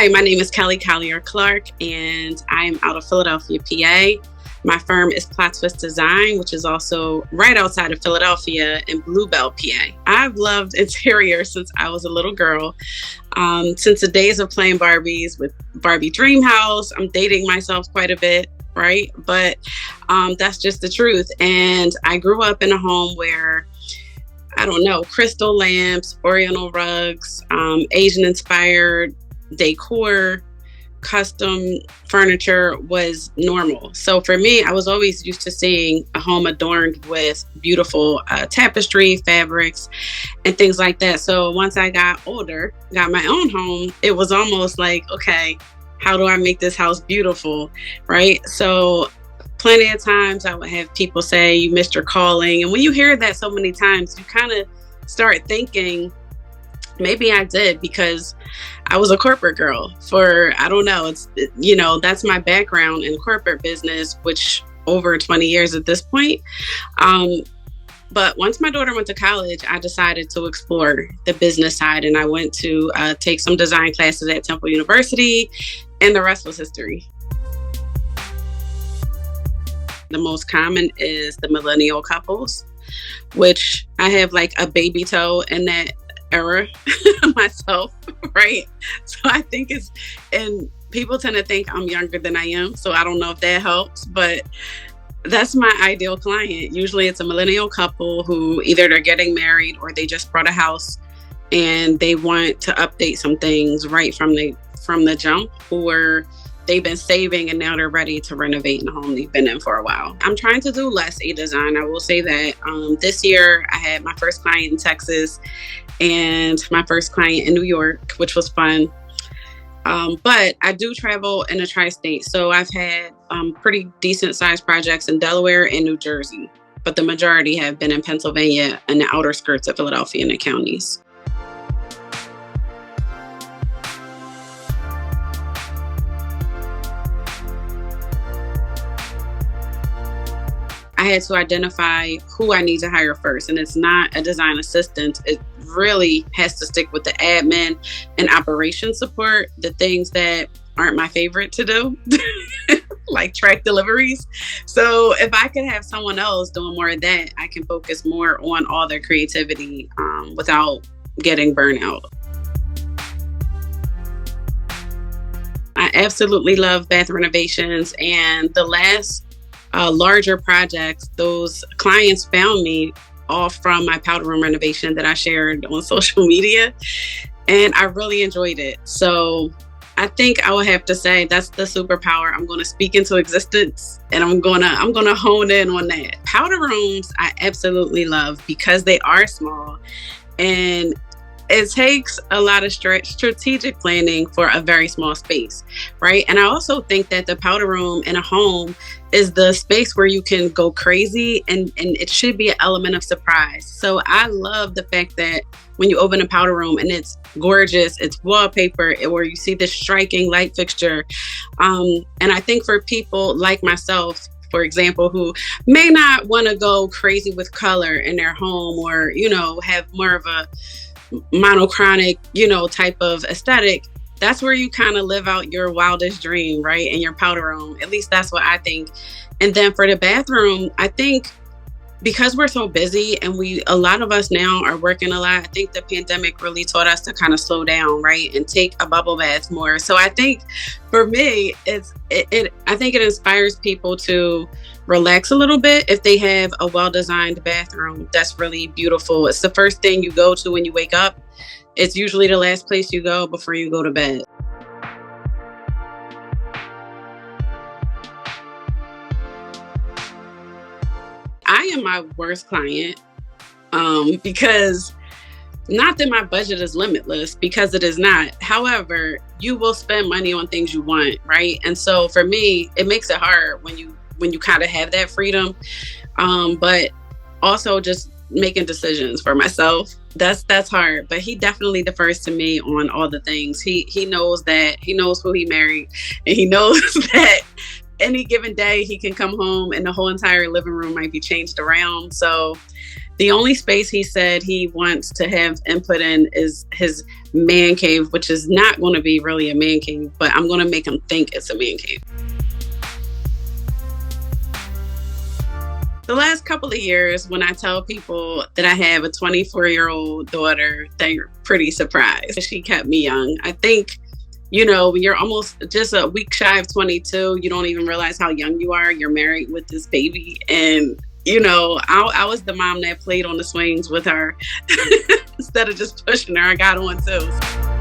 Hi, my name is Collier-Clark, and I am out of Philadelphia, PA. My firm is Plot Twist Design, which is also right outside of Philadelphia in Bluebell, PA. I've loved interior since I was a little girl. Since the days of playing Barbies with Barbie Dream House, I'm dating myself quite a bit, right? But that's just the truth. And I grew up in a home where, I don't know, crystal lamps, oriental rugs, Asian-inspired decor, custom furniture was normal. So for me, I was always used to seeing a home adorned with beautiful tapestry, fabrics, and things like that. So once I got older, got my own home, it was almost like, okay, how do I make this house beautiful, right? So plenty of times I would have people say, you missed your calling. And when you hear that so many times, you kind of start thinking, maybe I did, because I was a corporate girl for, I don't know, that's my background in corporate business, which over 20 years at this point. But once my daughter went to college, I decided to explore the business side, and I went to take some design classes at Temple University, and the rest was history. The most common is the millennial couples, which I have like a baby toe in that era myself, right? So I think and people tend to think I'm younger than I am, so I don't know if that helps, but that's my ideal client. Usually it's a millennial couple who either they're getting married or they just bought a house and they want to update some things right from the jump, or they've been saving and now they're ready to renovate in a home they've been in for a while. I'm trying to do less e-design. I will say that this year I had my first client in Texas and my first client in New York, which was fun. But I do travel in the tri-state. So I've had pretty decent sized projects in Delaware and New Jersey, but the majority have been in Pennsylvania and the outer skirts of Philadelphia and the counties. I had to identify who I need to hire first. And it's not a design assistant. It really has to stick with the admin and operation support, the things that aren't my favorite to do, like track deliveries. So if I could have someone else doing more of that, I can focus more on all their creativity without getting burnout. I absolutely love bath renovations, and the last larger projects, those clients found me all from my powder room renovation that I shared on social media, and I really enjoyed it. So I think I would have to say that's the superpower I'm going to speak into existence, and I'm going to hone in on that. Powder rooms I absolutely love because they are small, and it takes a lot of strategic planning for a very small space, right? And I also think that the powder room in a home is the space where you can go crazy, and it should be an element of surprise. So I love the fact that when you open a powder room and it's gorgeous, it's wallpaper, or you see this striking light fixture. And I think for people like myself, for example, who may not want to go crazy with color in their home, or, have more of a monochronic, type of aesthetic, that's where you kind of live out your wildest dream, right? In your powder room. At least that's what I think. And then for the bathroom, I think because we're so busy and a lot of us now are working a lot, I think the pandemic really taught us to kind of slow down, right? And take a bubble bath more. So I think for me, I think it inspires people to relax a little bit if they have a well-designed bathroom that's really beautiful. It's the first thing you go to when you wake up. It's usually the last place you go before you go to bed. I am my worst client because not that my budget is limitless, because it is not. However, you will spend money on things you want, right? And so for me, it makes it hard when you kind of have that freedom, but also just making decisions for myself. That's hard, but he definitely defers to me on all the things. He knows who he married, and he knows that any given day he can come home and the whole entire living room might be changed around. So The only space he said he wants to have input in is his man cave, which is not going to be really a man cave, but I'm going to make him think it's a man cave. The last couple of years, when I tell people that I have a 24-year-old daughter, they're pretty surprised. She kept me young. I think, when you're almost just a week shy of 22, you don't even realize how young you are. You're married with this baby. And, I was the mom that played on the swings with her instead of just pushing her. I got on too.